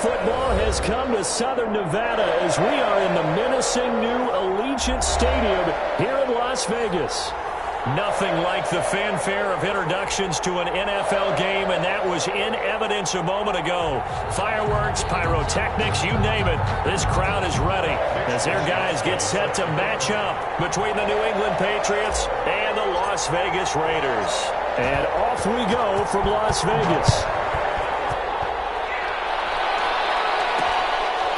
football has come to Southern Nevada as we are in the menacing new Allegiant Stadium here in Las Vegas. Nothing like the fanfare of introductions to an NFL game, and that was in evidence a moment ago. Fireworks, pyrotechnics, you name it. This crowd is ready as their guys get set to match up between the New England Patriots and the Las Vegas Raiders. And off we go from Las Vegas.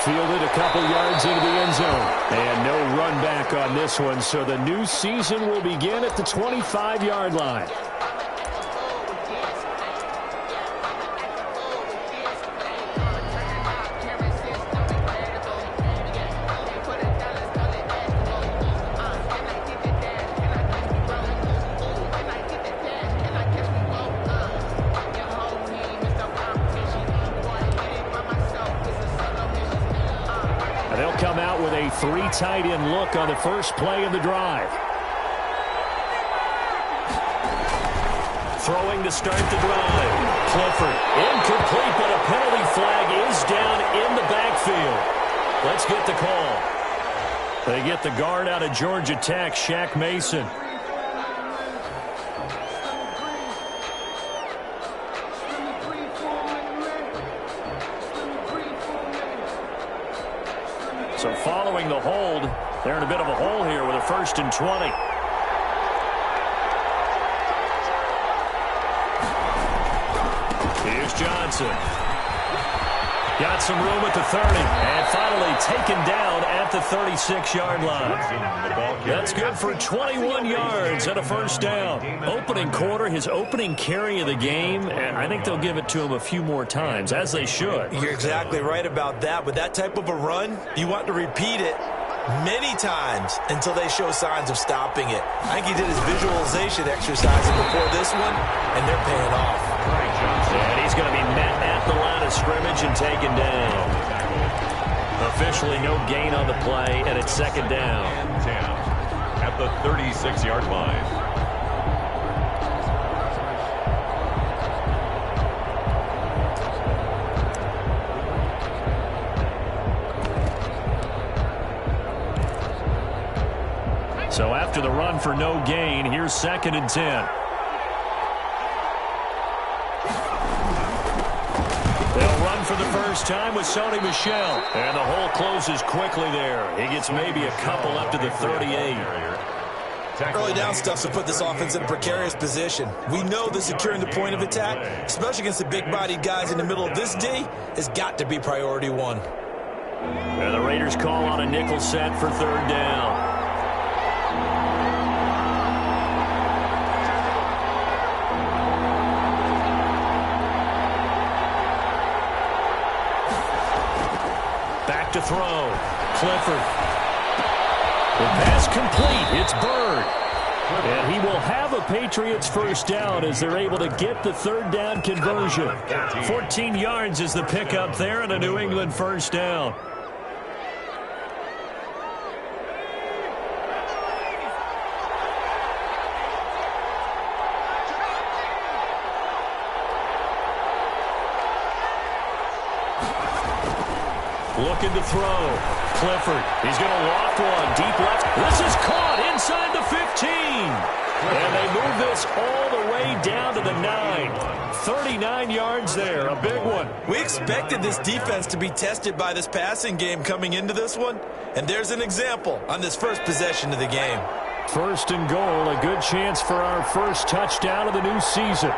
Fielded a couple yards into the end zone. And no run back on this one, so the new season will begin at the 25-yard line. Come out with a three tight end look on the first play of the drive. Throwing to start the drive. Clifford incomplete, but a penalty flag is down in the backfield. Let's get the call. They get the guard out of Georgia Tech, Shaq Mason. So following the hold, they're in a bit of a hole here with a 1st and 20. Here's Johnson. Got some room at the 30. And finally taken down at the 36-yard line. That's good for 21 yards and a first down. Opening quarter, his opening carry of the game, and I think they'll give it to him a few more times, as they should. You're exactly right about that. With that type of a run, you want to repeat it many times until they show signs of stopping it. I think he did his visualization exercises before this one, and they're paying off. And he's going to be met at the line of scrimmage and taken down. Officially no gain on the play, and it's 2nd down. At the 36-yard line. So after the run for no gain, here's 2nd and 10. They'll run for the first time with Sony Michel. And the hole closes quickly there. He gets maybe a couple up to the 38. Early down stuff to put this offense in a precarious position. We know that securing the point of attack, especially against the big-bodied guys in the middle of this D, has got to be priority one. And the Raiders call on a nickel set for 3rd down. Back to throw. Clifford. The pass complete. It's Bird. And he will have a Patriots first down as they're able to get the 3rd down conversion. 14 yards is the pickup there and a New England first down. Looking to throw. Clifford. He's going to loft one. Deep left. This is caught inside the 15. And they move this all the way down to the 9. 39 yards there. A big one. We expected this defense to be tested by this passing game coming into this one. And there's an example on this first possession of the game. 1st and goal. A good chance for our first touchdown of the new season.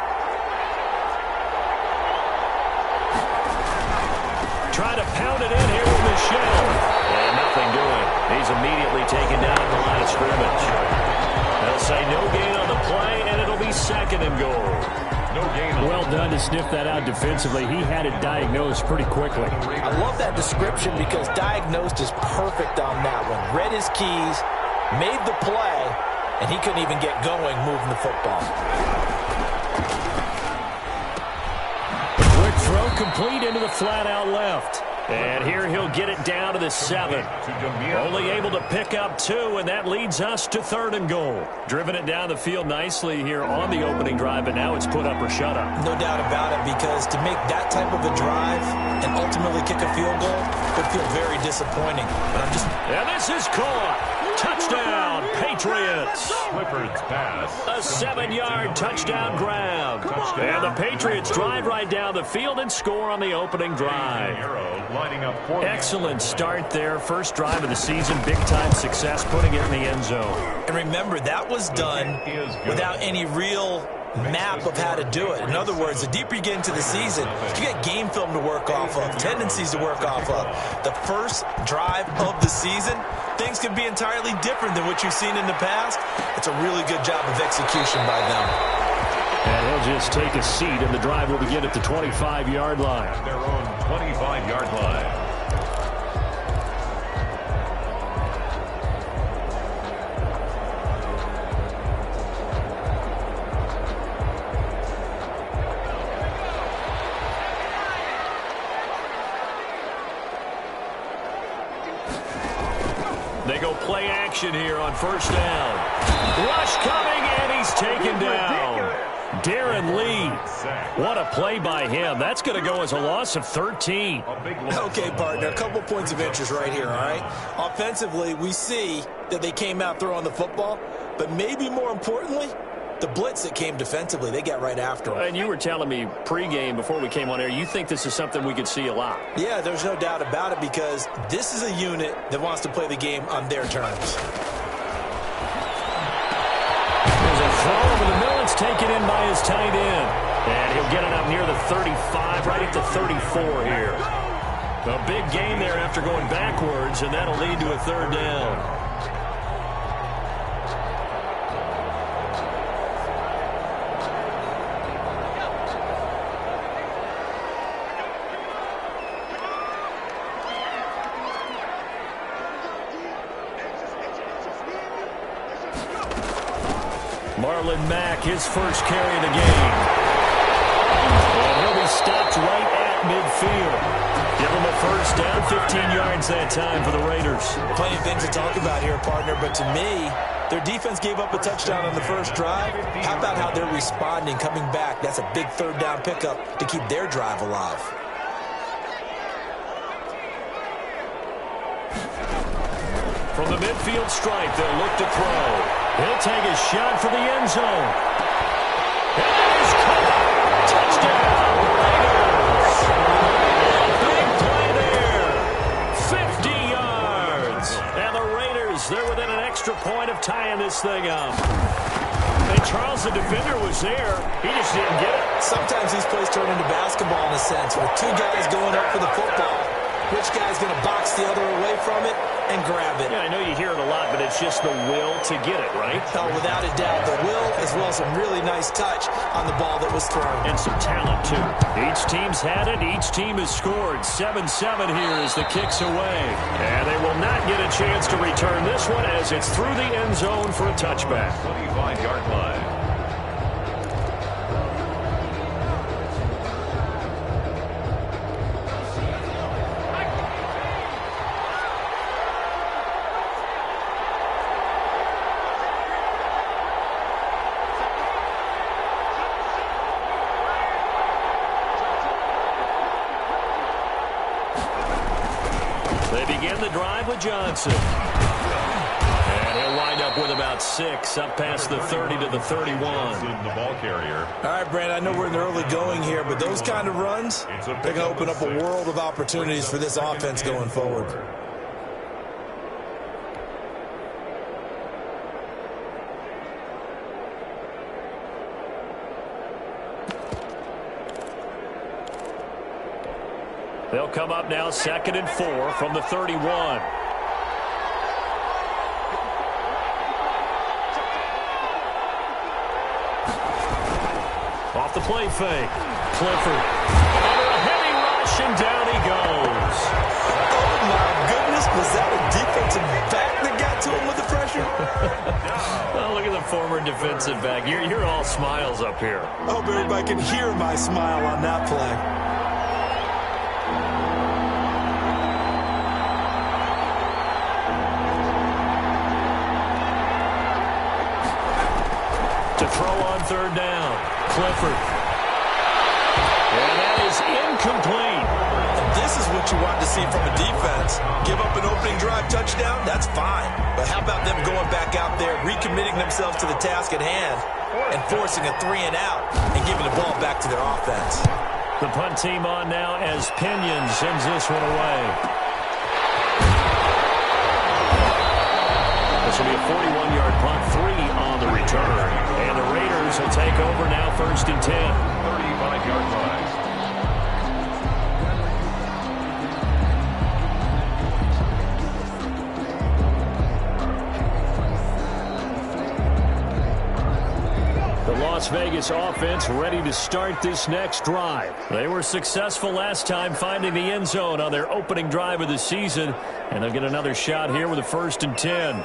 Trying to pound it in here with Michel. And nothing doing. He's immediately taken down at the line of scrimmage. They'll say no gain on the play, and it'll be 2nd and goal. No gain. Well done to sniff that out defensively. He had it diagnosed pretty quickly. I love that description because diagnosed is perfect on that one. Read his keys, made the play, and he couldn't even get going moving the football. Throw complete into the flat out left. And here he'll get it down to the 7. Only able to pick up 2, and that leads us to 3rd and goal. Driven it down the field nicely here on the opening drive, but now it's put up or shut up. No doubt about it, because to make that type of a drive and ultimately kick a field goal would feel very disappointing. But And this is caught. Touchdown, Patriots. Clifford's pass. A 7-yard touchdown grab. And the Patriots drive right down the field and score on the opening drive. Excellent start there. First drive of the season. Big-time success, putting it in the end zone. And remember, that was done without any real map of how to do it. In other words, the deeper you get into the season, you get game film to work off of, tendencies to work off of. The first drive of the season, things can be entirely different than what you've seen in the past. It's a really good job of execution by them. And he'll just take a seat, and the drive will begin at the 25-yard line. At their own 25-yard line. They go play action here on first down. Rush coming, and he's taken down. Darren Lee. What a play by him. That's going to go as a loss of 13. Okay, partner, a couple points of interest right here, all right? Offensively, we see that they came out throwing the football, but maybe more importantly, the blitz that came defensively, they got right after him. And you were telling me pregame before we came on air, you think this is something we could see a lot. Yeah, there's no doubt about it, because this is a unit that wants to play the game on their terms. There's a throw over the middle. It's taken in by his tight end. And he'll get it up near the 35, right at the 34 here. A big gain there after going backwards, and that'll lead to a 3rd down. Marlon Mack, his first carry of the game. And he'll be stopped right at midfield. Give him a first down, 15 yards that time for the Raiders. Plenty of things to talk about here, partner, but to me, their defense gave up a touchdown on the first drive. How about how they're responding, coming back? That's a big 3rd down pickup to keep their drive alive. From the midfield stripe, they'll look to throw. He'll take a shot for the end zone. And he's caught. Touchdown, Raiders. Big play there. 50 yards. And the Raiders, they're within an extra point of tying this thing up. And Charles, the defender, was there. He just didn't get it. Sometimes these plays turn into basketball in a sense, with 2 guys going up for the football. Which guy's going to box the other away from it and grab it? Yeah, I know you hear it a lot, but it's just the will to get it, right? Oh, without a doubt, the will as well as some really nice touch on the ball that was thrown. And some talent, too. Each team's had it. Each team has scored. 7-7 here as the kick's away. And they will not get a chance to return this one as it's through the end zone for a touchback. 25-yard line. Johnson. And he'll wind up with about 6 up past the 30 to the 31. The ball carrier. All right, Brand, I know we're in the early going here, but those kind of runs, they're going to open up a world of opportunities for this offense going forward. They'll come up now 2nd and 4 from the 31. Off the play fake. Clifford. Under a heavy rush, and down he goes. Oh, my goodness. Was that a defensive back that got to him with the pressure? Oh, look at the former defensive back. You're all smiles up here. I hope everybody can hear my smile on that play. To throw on third down. Clifford. And that is incomplete. This is what you want to see from a defense. Give up an opening drive touchdown, that's fine. But how about them going back out there, recommitting themselves to the task at hand, and forcing a 3-and-out, and giving the ball back to their offense. The punt team on now as Pinion sends this one away. This will be a 41-yard punt, 3 on the return. And the Raiders will take over now, 1st and 10. 35-yard line. The Las Vegas offense ready to start this next drive. They were successful last time finding the end zone on their opening drive of the season, and they'll get another shot here with a 1st and 10.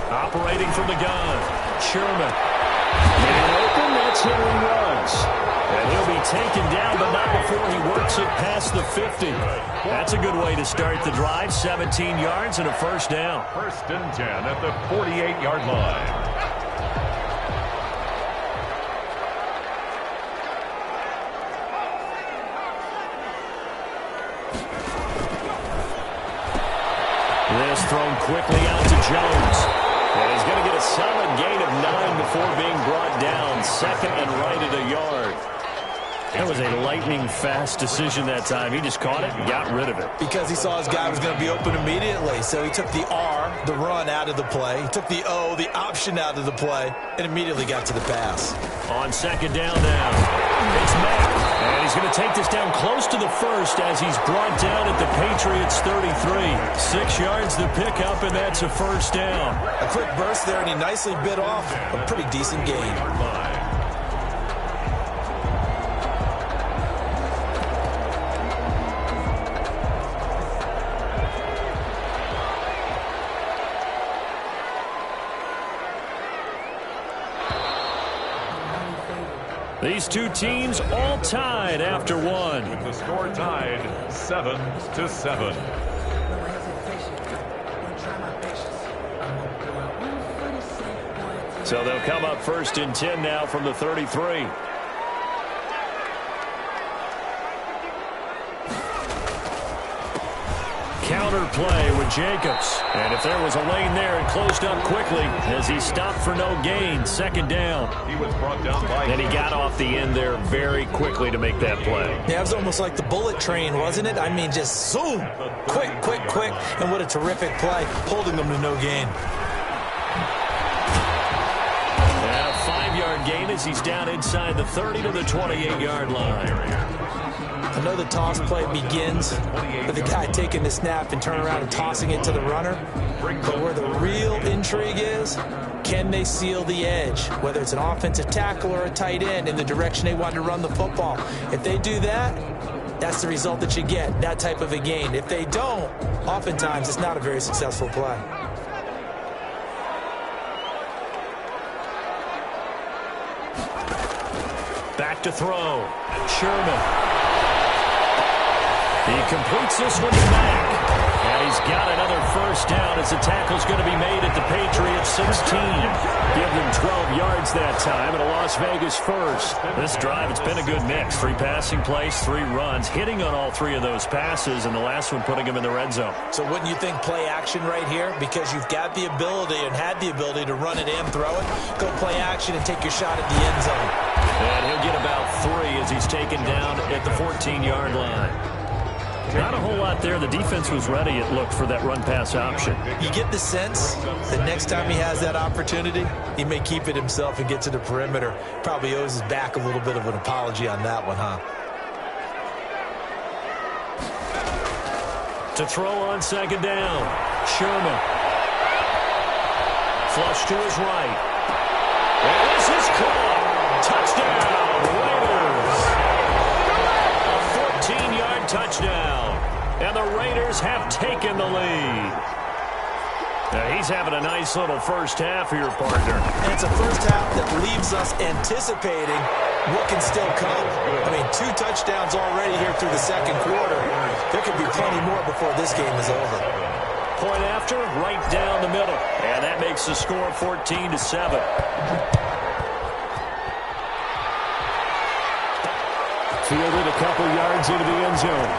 Operating from the gun, Sherman. And open, that's Henry Ruggs. And he'll be taken down, but not before he works it past the 50. That's a good way to start the drive. 17 yards and a 1st down. 1st and 10 at the 48-yard line. This thrown quickly out to Jones. And he's going to get a solid gain of 9 before being brought down. 2nd and right at a yard. That was a lightning-fast decision that time. He just caught it and got rid of it. Because he saw his guy was going to be open immediately. So he took the R, the run, out of the play. He took the O, the option, out of the play, and immediately got to the pass. On 2nd down now, it's Mack. And he's going to take this down close to the 1st as he's brought down at the Patriots' 33. 6 yards the pickup, and that's a 1st down. A quick burst there, and he nicely bit off a pretty decent gain. These two teams all tied after one. The score tied 7-7. So they'll come up 1st and 10 now from the 33. Counter play with Jacobs. And if there was a lane there, it closed up quickly as he stopped for no gain. 2nd down. He was brought down by... And he got off the end there very quickly to make that play. Yeah, it was almost like the bullet train, wasn't it? I mean, just zoom. Quick, quick, quick. And what a terrific play, holding them to no gain. And a 5-yard gain as he's down inside the 30 to the 28-yard line. I know the toss play begins with the guy taking the snap and turning around and tossing it to the runner. But where the real intrigue is, can they seal the edge, whether it's an offensive tackle or a tight end, in the direction they want to run the football? If they do that, that's the result that you get, that type of a gain. If they don't, oftentimes it's not a very successful play. Back to throw. Sherman. He completes this one to Mack. And he's got another 1st down as the tackle's going to be made at the Patriots' 16. Give them 12 yards that time and a Las Vegas 1st. This drive, it's been a good mix. 3 passing plays, 3 runs, hitting on all 3 of those passes, and the last one putting him in the red zone. So wouldn't you think play action right here? Because you've got the ability and had the ability to run it and throw it. Go play action and take your shot at the end zone. And he'll get about 3 as he's taken down at the 14-yard line. Not a whole lot there. The defense was ready, it looked, for that run-pass option. You get the sense that next time he has that opportunity, he may keep it himself and get to the perimeter. Probably owes his back a little bit of an apology on that one, huh? To throw on 2nd down, Sherman. Flush to his right. And this is caught. Touchdown, Raiders. A 14-yard touchdown. And the Raiders have taken the lead. Now he's having a nice little first half here, partner. And it's a first half that leaves us anticipating what can still come. I mean, 2 touchdowns already here through the 2nd quarter. There could be plenty more before this game is over. point after, right down the middle. And that makes the score 14-7. Fielded a couple yards into the end zone.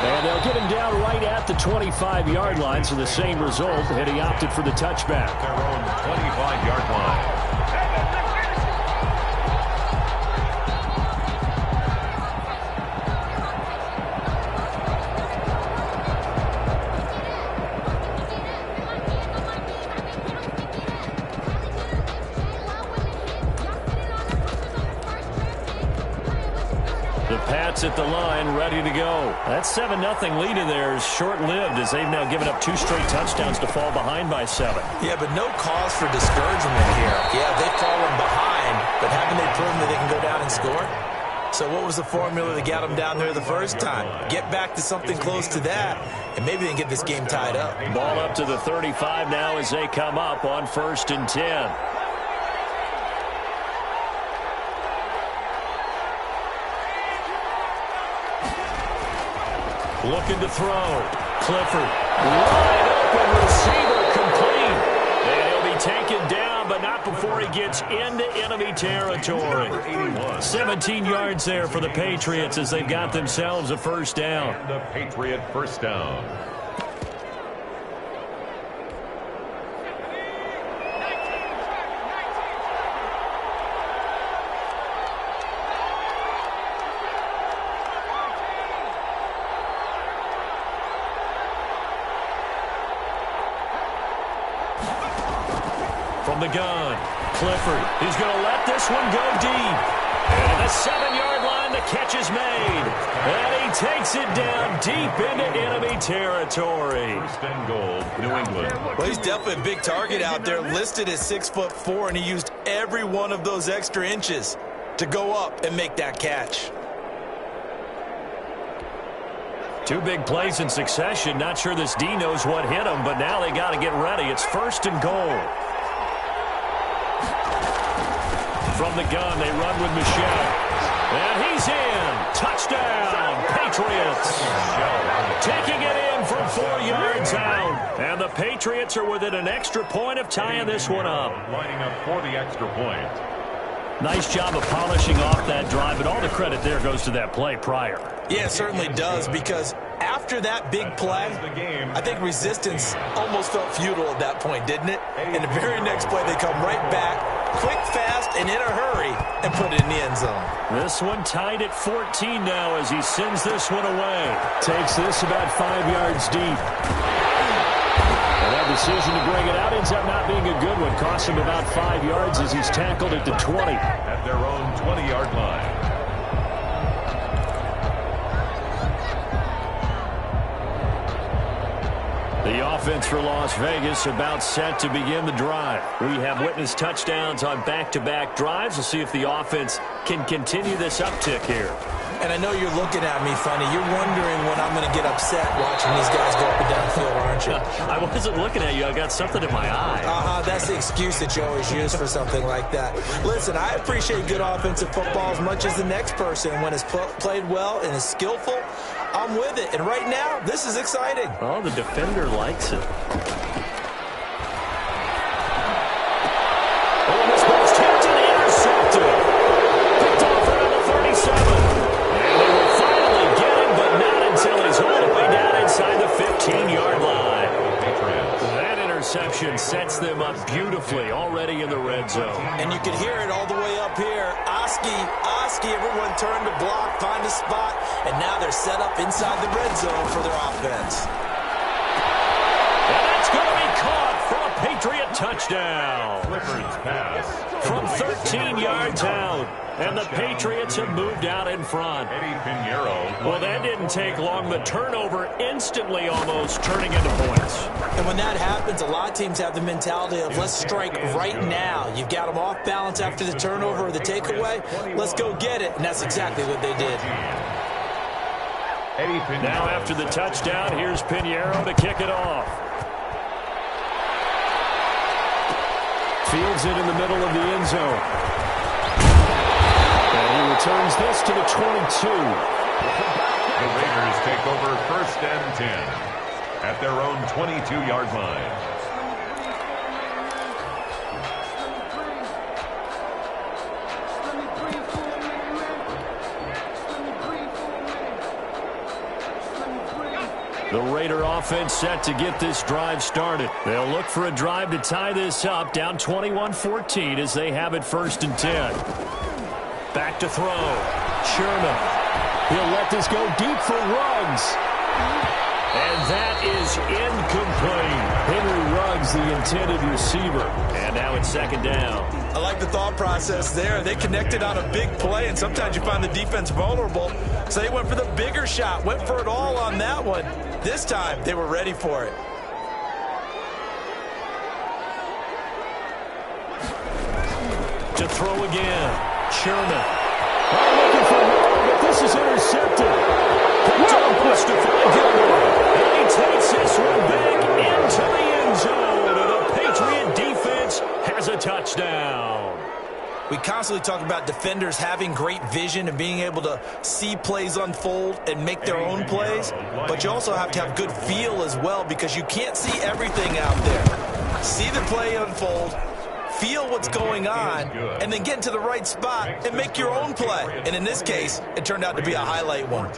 And they'll get him down right at the 25-yard line, so the same result, and he opted for the touchback. Their own 25-yard line. At the line, ready to go. That 7-0 lead in there is short-lived as they've now given up 2 straight touchdowns to fall behind by 7. Yeah, but no cause for discouragement here. Yeah, they've fallen behind, but haven't they proven that they can go down and score? So what was the formula that got them down there the first time? Get back to something close to that, and maybe they can get this game tied up. Ball up to the 35 now as they come up on 1st and 10. Looking to throw. Clifford. Wide open receiver complete. And he'll be taken down, but not before he gets into enemy territory. 17 yards there for the Patriots as they've got themselves a first down. And the Patriot first down. From the gun, Clifford. He's going to let this one go deep. And the 7-yard line, the catch is made. And he takes it down deep into enemy territory. First and goal, New England. Well, he's definitely a big target out there, listed as 6'4", and he used every one of those extra inches to go up and make that catch. 2 big plays in succession. Not sure this D knows what hit him, but now they got to get ready. It's 1st and goal. From the gun, they run with Michelle. And he's in. Touchdown, Patriots. Taking it in from 4 yards out. And the Patriots are within an extra point of tying this one up. Lining up for the extra point. Nice job of polishing off that drive, but all the credit there goes to that play prior. Yeah, it certainly does, because after that big play, I think resistance almost felt futile at that point, didn't it? And the very next play, they come right back, quick, fast, and in a hurry, and put it in the end zone. This one tied at 14 now as he sends this one away. Takes this about 5 yards deep. And that decision to bring it out ends up not being a good one. Costs him about 5 yards as he's tackled at the 20. At their own 20-yard line. The offense for Las Vegas about set to begin the drive. We have witnessed touchdowns on back-to-back drives. We'll see if the offense can continue this uptick here. And I know you're looking at me funny. You're wondering when I'm going to get upset watching these guys go up and down the field, aren't you? I wasn't looking at you. I got something in my eye. That's the excuse that you always use for something like that. Listen, I appreciate good offensive football as much as the next person. When it's played well and is skillful, I'm with it. And right now, this is exciting. Oh, the defender likes it. Oh, this ball's tipped and intercepted. Picked off around the 37. Until he's all the way down inside the 15-yard line. That interception sets them up beautifully already in the red zone. And you can hear it all the way up here. Oski, everyone turned to block, find a spot, and now they're set up inside the red zone for their offense. And that's going to be caught for a Patriot touchdown. Clifford's pass. From 13 yards out. And the Patriots have moved out in front. Well, that didn't take long. The turnover instantly almost turning into points. And when that happens, a lot of teams have the mentality of let's strike right now. You've got them off balance after the turnover or the takeaway. Let's go get it. And that's exactly what they did. Now after the touchdown, here's Pinheiro to kick it off. Fields it in the middle of the end zone. And he returns this to the 22. The Raiders take over 1st and 10. at their own 22-yard line. The Raider offense set to get this drive started. They'll look for a drive to tie this up, down 21-14 as they have it 1st and 10. Back to throw. Sherman. He'll let this go deep for Ruggs. And that is incomplete. Henry Ruggs, the intended receiver. And now it's 2nd down. I like the thought process there. They connected on a big play, and sometimes you find the defense vulnerable. So they went for the bigger shot, went for it all on that one. This time, they were ready for it. To throw again. Sherman. Looking for more, but this is intercepted. Picked up Mustafa Gilmore. And he takes this one back into the end zone. And the Patriot defense has a touchdown. We constantly talk about defenders having great vision and being able to see plays unfold and make their own plays. But you also have to have good feel as well, because you can't see everything out there. See the play unfold, feel what's going on, and then get into the right spot and make your own play. And in this case, it turned out to be a highlight one.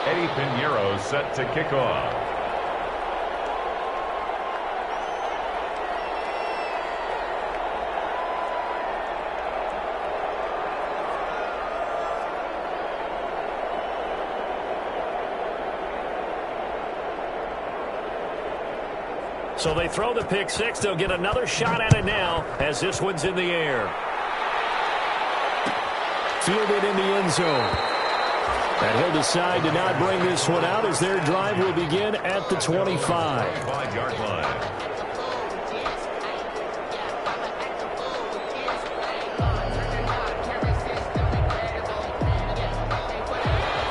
Eddie Pinheiro set to kick off. So they throw the pick six. They'll get another shot at it now as this one's in the air. Fielded in the end zone. And he'll decide to not bring this one out as their drive will begin at the 25. 5-yard line.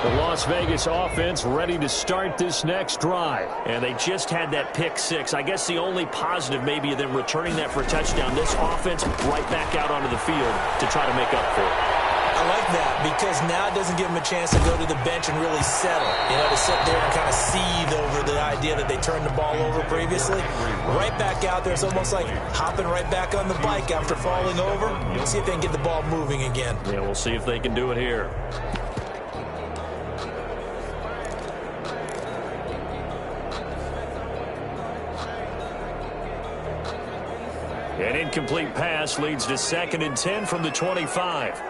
The Las Vegas offense ready to start this next drive. And they just had that pick six. I guess the only positive maybe of them returning that for a touchdown. This offense right back out onto the field to try to make up for it. I like that, because now it doesn't give them a chance to go to the bench and really settle. You know, to sit there and kind of seethe over the idea that they turned the ball over previously. Right back out there. It's almost like hopping right back on the bike after falling over. We'll see if they can get the ball moving again. Yeah, we'll see if they can do it here. An incomplete pass leads to 2nd and 10 from the 25.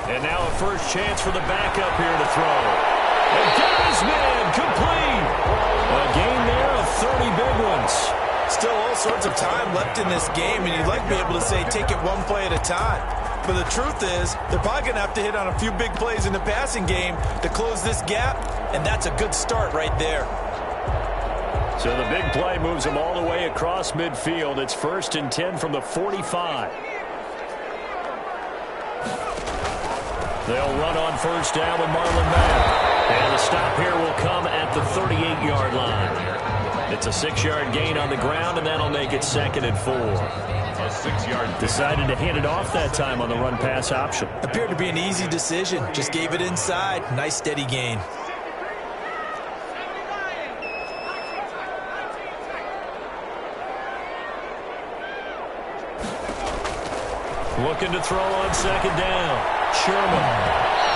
And now a first chance for the backup here to throw. And got his man complete. A gain there of 30 big ones. Still all sorts of time left in this game, and you'd like to be able to say take it one play at a time. But the truth is, they're probably going to have to hit on a few big plays in the passing game to close this gap, and that's a good start right there. So the big play moves them all the way across midfield. It's 1st and 10 from the 45. They'll run on first down with Marlon Mack. And the stop here will come at the 38-yard line. It's a 6-yard gain on the ground, and that'll make it 2nd and 4. A 6-yard. Decided to hand it off that time on the run-pass option. Appeared to be an easy decision. Just gave it inside. Nice steady gain. Looking to throw on 2nd down. Sherman.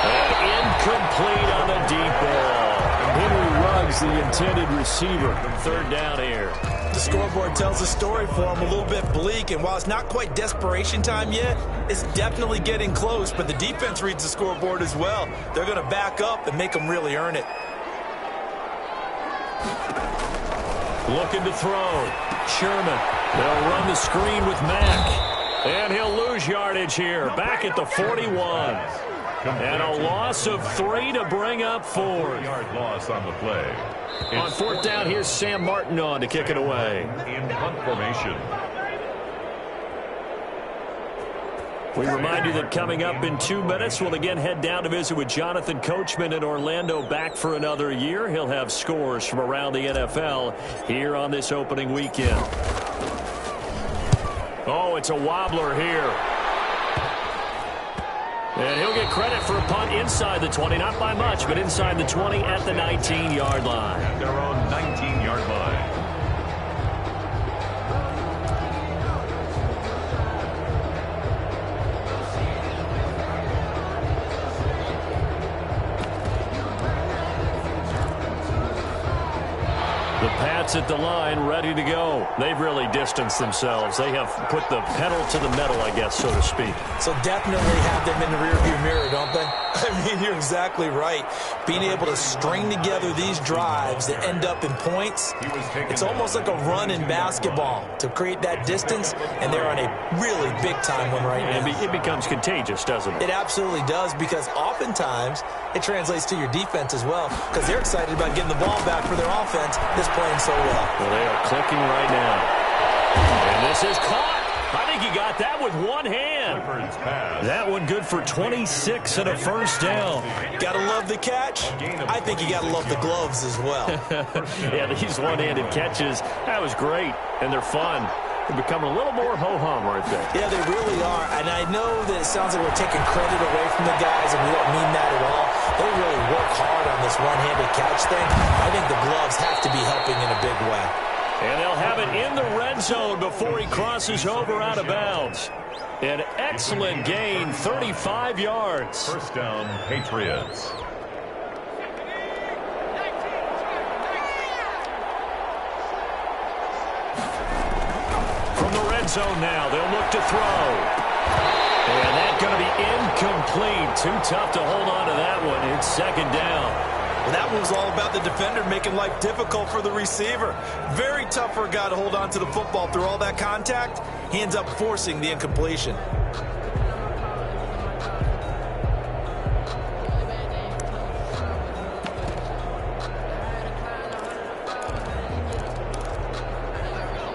And incomplete on the deep ball. Henry Ruggs, the intended receiver. 3rd down here. The scoreboard tells a story for him, a little bit bleak, and while it's not quite desperation time yet, it's definitely getting close, but the defense reads the scoreboard as well. They're going to back up and make them really earn it. Looking to throw. Sherman. They'll run the screen with Mack. And he'll lose yardage here, back at the 41. And a loss of 3 to bring up 4. 4-yard loss on the play. On 4th down, here's Sam Martin on to kick it away. In punt formation. We remind you that coming up in 2 minutes, we'll again head down to visit with Jonathan Coachman in Orlando, back for another year. He'll have scores from around the NFL here on this opening weekend. Oh, it's a wobbler here. And he'll get credit for a punt inside the 20, not by much, but inside the 20 at the 19-yard line. At their own 19-yard line. The Pats at the line, ready to go. They've really distanced themselves. They have put the pedal to the metal, I guess, so to speak. So definitely have them in the rearview mirror, don't they? I mean, you're exactly right. Being able to string together these drives that end up in points, it's almost like a run in basketball to create that distance, and they're on a really big-time one right now. It becomes contagious, doesn't it? It absolutely does, because oftentimes it translates to your defense as well, because they're excited about getting the ball back for their offense that's playing so well. Well, they are clicking right now. And this is caught. I think he got that with one hand. That one good for 26 and a first down. Gotta love the catch. I think you gotta love the gloves as well. Yeah, these one-handed catches, that was great, and they're fun. They're becoming a little more ho-hum, aren't they? Yeah, they really are. And I know that it sounds like we're taking credit away from the guys, and we don't mean that at all. They really work hard on this one-handed catch thing. I think the gloves have to be helping in a big way. And they'll have it in the red zone before he crosses over out of bounds. An excellent gain, 35 yards. First down, Patriots. From the red zone now, they'll look to throw. And that's going to be incomplete. Too tough to hold on to that one. It's second down. Well, that one was all about the defender making life difficult for the receiver. Very tough for a guy to hold on to the football through all that contact. He ends up forcing the incompletion.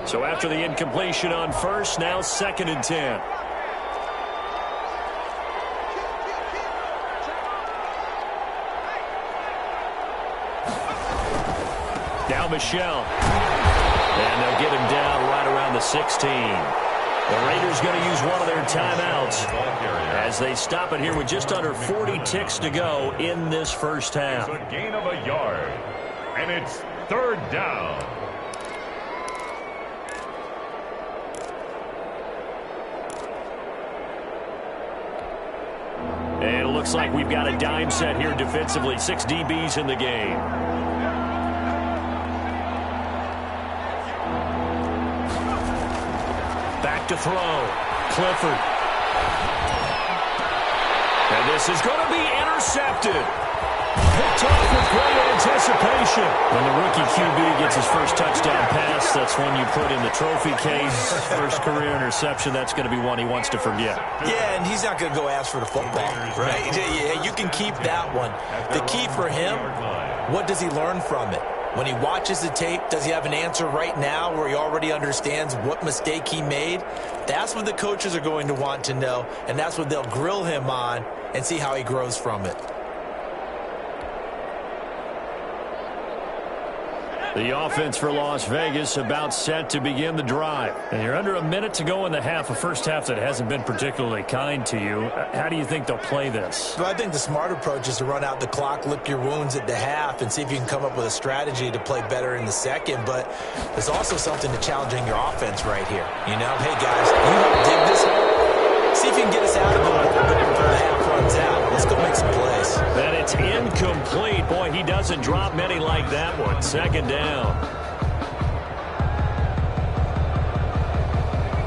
So after the incompletion on first, now second and 10. Now Michelle. And they'll get him down right around the 16. The Raiders going to use one of their timeouts as they stop it here with just under 40 ticks to go in this first half. It's a gain of a yard. And it's third down. And it looks like we've got a dime set here defensively. 6 DBs in the game. Back to throw. Clifford. And this is going to be intercepted. Picked off with great anticipation. When the rookie QB gets his first touchdown pass, that's one you put in the trophy case. First career interception, that's going to be one he wants to forget. Yeah, and he's not going to go ask for the football, right? Yeah, you can keep that one. The key for him, what does he learn from it? When he watches the tape, does he have an answer right now where he already understands what mistake he made? That's what the coaches are going to want to know, and that's what they'll grill him on and see how he grows from it. The offense for Las Vegas about set to begin the drive. And you're under a minute to go in the half, a first half that hasn't been particularly kind to you. How do you think they'll play this? Well, I think the smart approach is to run out the clock, lick your wounds at the half, and see if you can come up with a strategy to play better in the second. But there's also something to challenging your offense right here. You know, hey, guys, you help dig this hole. See if you can get us out of it a little bit before the half runs out. Let's go make some plays. And it's incomplete. Boy, he doesn't drop many like that one. Second down.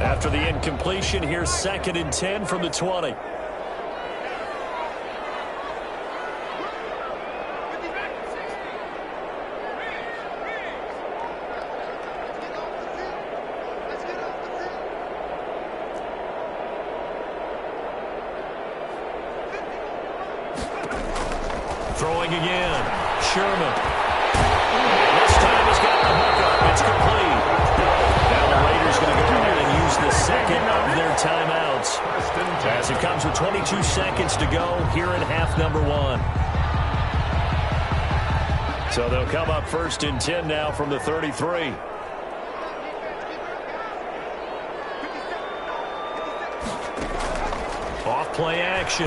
After the incompletion, here's second and 10 from the 20. Throwing again. Sherman. This time he's got the hookup. It's complete. Now the Raiders going to go ahead and use the second of their timeouts as as it comes with 22 seconds to go here in half number one. So they'll come up first and 10 now from the 33. Off play action.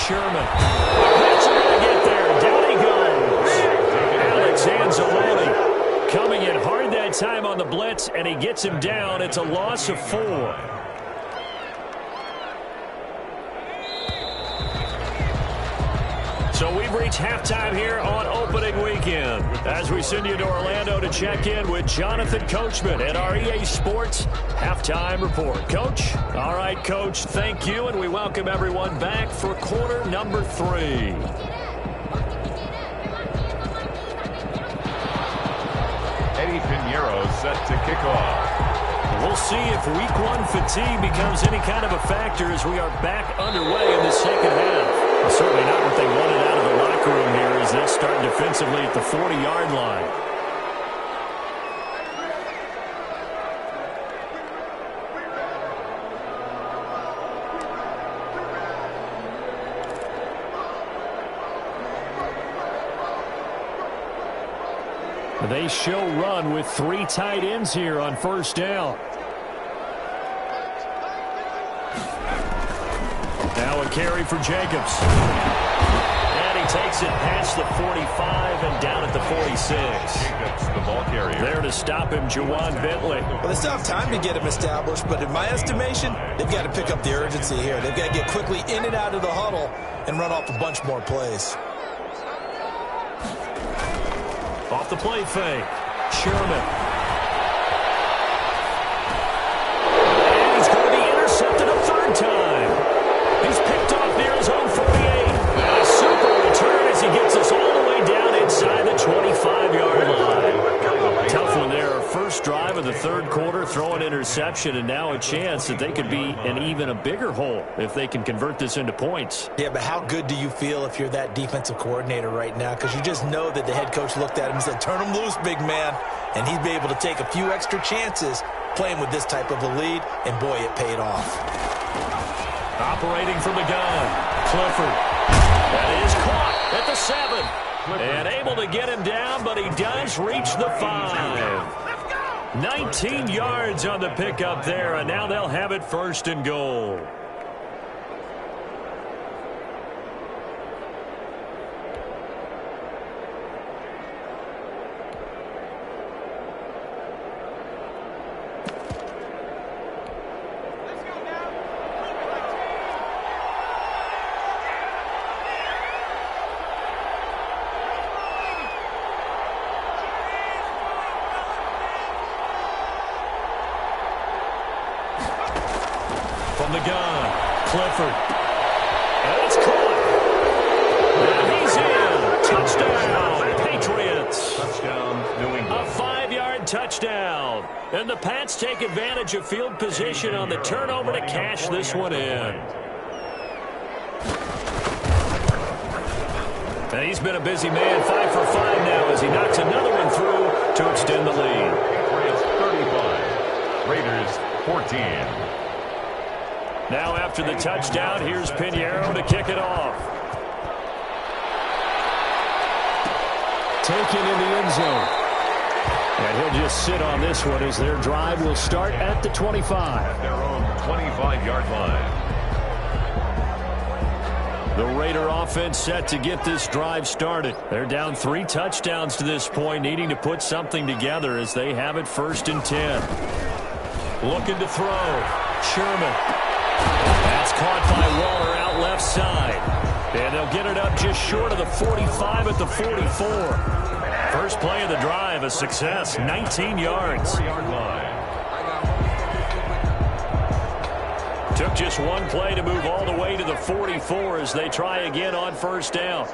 Sherman. That's going to get there. Down he goes. Alex Anzalone coming in hard that time on the blitz, and he gets him down. It's a loss of 4. So we've reached halftime here on opening weekend as we send you to Orlando to check in with Jonathan Coachman at our EA Sports Halftime Report. Coach? All right, Coach, thank you, and we welcome everyone back for quarter number 3. Eddie Pinheiro set to kick off. We'll see if week 1 fatigue becomes any kind of a factor as we are back underway in the second half. Certainly not what they wanted out of the locker room here as they start defensively at the 40-yard line. They show run with 3 tight ends here on first down. Now a carry for Jacobs. And he takes it past the 45 and down at the 46. Jacobs, the ball carrier. There to stop him, Juwan Bentley. Well, they still have time to get him established, but in my estimation, they've got to pick up the urgency here. They've got to get quickly in and out of the huddle and run off a bunch more plays. Off the play fake. Sherman. And he's going to be intercepted a 3rd time. He's picked off near his own 48. And a super return as he gets us all the way down inside the 25-yard line. Tough one there. First drive of the 3rd quarter, throw an interception, and now a chance that they could be in even a bigger hole if they can convert this into points. Yeah, but how good do you feel if you're that defensive coordinator right now? Because you just know that the head coach looked at him and said, turn him loose, big man. And he'd be able to take a few extra chances playing with this type of a lead, and boy, it paid off. Operating from the gun, Clifford. That is caught at the 7. And able to get him down, but he does reach the 5. 19 yards on the pickup there, and now they'll have it 1st and goal. From the gun, Clifford. And it's caught. And he's in. Touchdown, Patriots. Touchdown, New England. A 5-yard touchdown. And the Pats take advantage of field position on the turnover to cash this one in. And he's been a busy man, 5 for 5 now as he knocks another one through to extend the lead. Patriots 35, Raiders 14. Now after the touchdown, here's Pinheiro to kick it off. Taken in the end zone. And he'll just sit on this one as their drive will start at the 25. Their own 25-yard line. The Raider offense set to get this drive started. They're down 3 touchdowns to this point, needing to put something together as they have it 1st and 10. Looking to throw. Sherman. That's caught by Waller out left side. And they'll get it up just short of the 45 at the 44. First play of the drive, a success, 19 yards. 4-yard line. Took just one play to move all the way to the 44 as they try again on first down.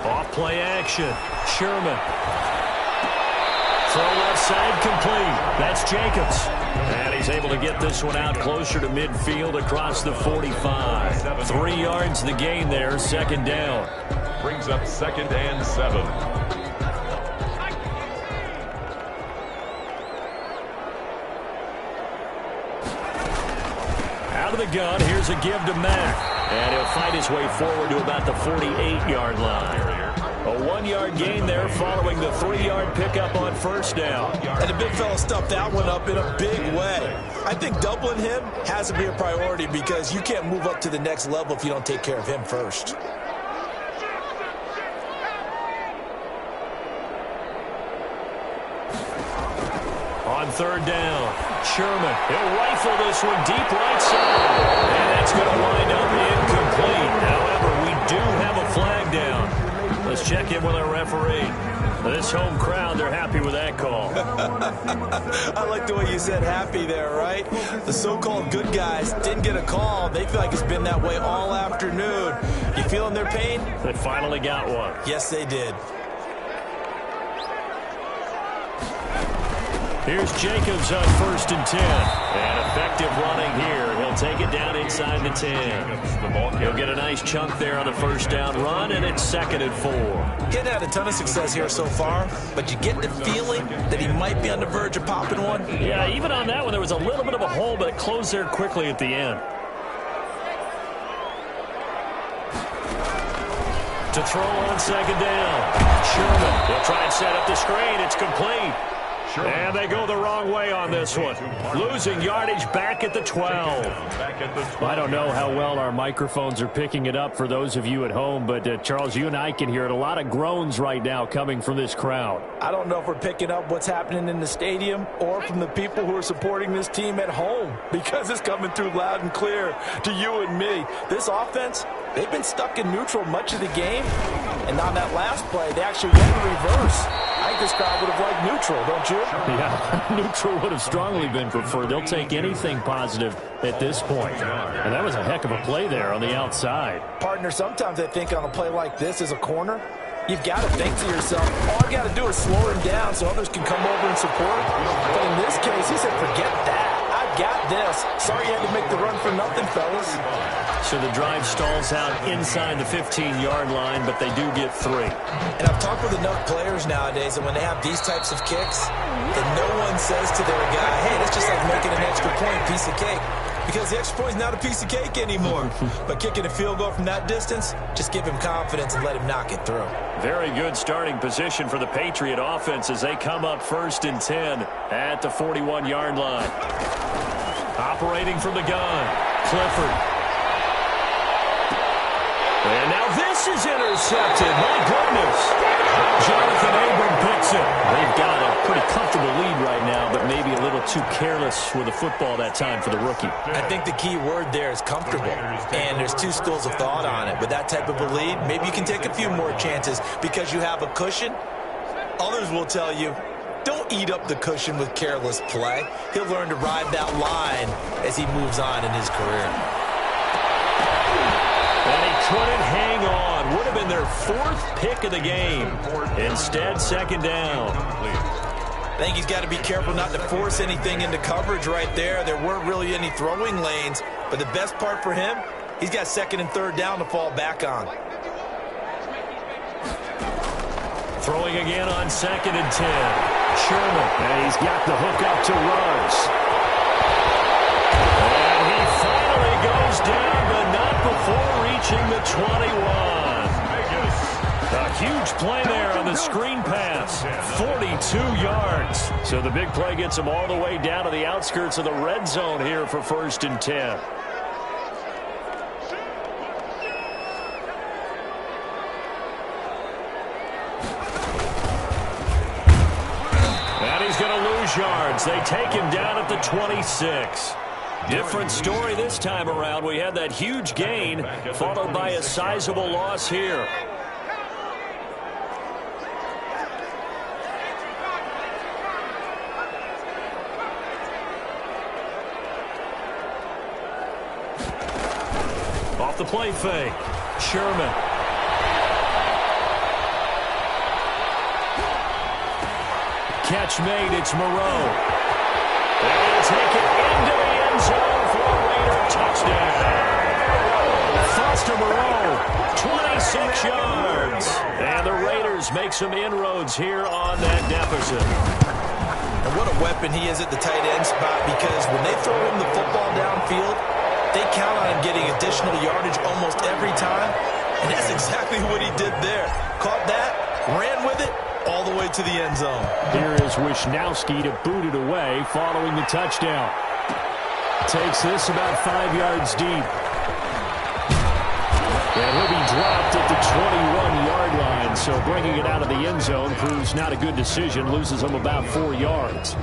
Off play action. Sherman. Throw left side complete. That's Jacobs. And he's able to get this one out closer to midfield across the 45. 3 yards the gain there, 2nd down. Brings up 2nd and 7. Out of the gun. Here's a give to Mack. And he'll fight his way forward to about the 48-yard line. A 1-yard gain there following the 3-yard pickup on first down. And the big fella stuffed that one up in a big way. I think doubling him has to be a priority because you can't move up to the next level if you don't take care of him first. On third down, Sherman. He'll rifle this one deep right side. And that's going to wind up incomplete. However, we do have a flag down. Let's check in with our referee. This home crowd, they're happy with that call. I like the way you said happy there, right? The so-called good guys didn't get a call. They feel like it's been that way all afternoon. You feeling their pain? They finally got one. Yes, they did. Here's Jacobs on 1st and 10. And effective running here. He'll take it down inside the 10. He'll get a nice chunk there on the first down run, and it's 2nd and 4. Getting had a ton of success here so far, but you get the feeling that he might be on the verge of popping one. Yeah, even on that one, there was a little bit of a hole, but it closed there quickly at the end. To throw on 2nd down. Sherman. He'll try and set up the screen. It's complete. And they go the wrong way on this one. Losing yardage back at the 12. I don't know how well our microphones are picking it up for those of you at home, but Charles, you and I can hear it. A lot of groans right now coming from this crowd. I don't know if we're picking up what's happening in the stadium or from the people who are supporting this team at home, because it's coming through loud and clear to you and me. This offense, they've been stuck in neutral much of the game, and on that last play, they actually went in reverse. I think this crowd would have liked neutral, don't you? Yeah, neutral would have strongly been preferred. They'll take anything positive at this point. And that was a heck of a play there on the outside. Partner, sometimes I think on a play like this as a corner, you've got to think to yourself, all I got to do is slow him down so others can come over and support. But in this case, he said, forget that. I've got this. Sorry you had to make the run for nothing, fellas. So the drive stalls out inside the 15-yard line, but they do get 3. And I've talked with enough players nowadays, and when they have these types of kicks, that no one says to their guy, hey, that's just like making an extra point, piece of cake. Because the extra point is not a piece of cake anymore. But kicking a field goal from that distance, just give him confidence and let him knock it through. Very good starting position for the Patriot offense as they come up 1st and 10 at the 41-yard line. Operating from the gun, Clifford. And now this is intercepted. My goodness. Jonathan Abram picks it. They've got a pretty comfortable lead right now, but maybe a little too careless with the football that time for the rookie. I think the key word there is comfortable. And there's two schools of thought on it. With that type of a lead, maybe you can take a few more chances because you have a cushion. Others will tell you, don't eat up the cushion with careless play. He'll learn to ride that line as he moves on in his career. And he couldn't hang on. Would have been their 4th pick of the game. Instead, 2nd down. I think he's got to be careful not to force anything into coverage right there. There weren't really any throwing lanes. But the best part for him, he's got 2nd and 3rd down to fall back on. Throwing again on 2nd and 10. Sherman. And he's got the hook up to Ruggs. And he finally goes down, but not before reaching the 21. A huge play there on the screen pass. 42 yards. So the big play gets him all the way down to the outskirts of the red zone here for 1st and 10. And he's going to lose yards. They take him down at the 26. Different story this time around. We had that huge gain followed by a sizable loss here. Off the play fake. Sherman. Catch made. It's Moreau. And take it into the end zone for a Raider touchdown. Foster Moreau, 26 yards. And the Raiders make some inroads here on that deficit. And what a weapon he is at the tight end spot, because when they throw him the football downfield, they count on him getting additional yardage almost every time, and that's exactly what he did there. Caught that, ran with it, all the way to the end zone. Here is Wisnowski to boot it away following the touchdown. Takes this about 5 yards deep. And he'll be dropped at the 21-yard line, so bringing it out of the end zone proves not a good decision, loses him about 4 yards.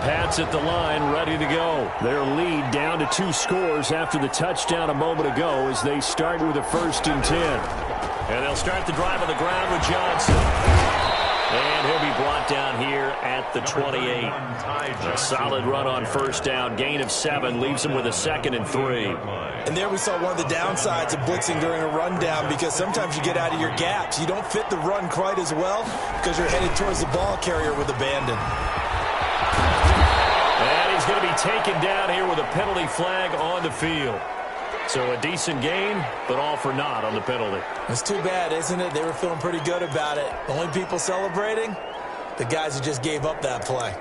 Pats at the line, ready to go. Their lead down to 2 scores after the touchdown a moment ago as they start with a 1st and 10. And they'll start the drive on the ground with Johnson. And he'll be brought down here at the 28. A solid run on 1st down. Gain of 7 leaves him with a 2nd and 3. And there we saw one of the downsides of blitzing during a rundown, because sometimes you get out of your gaps. You don't fit the run quite as well because you're headed towards the ball carrier with abandon. And he's going to be taken down here with a penalty flag on the field. So a decent gain, but all for naught on the penalty. It's too bad, isn't it? They were feeling pretty good about it. The only people celebrating, the guys who just gave up that play.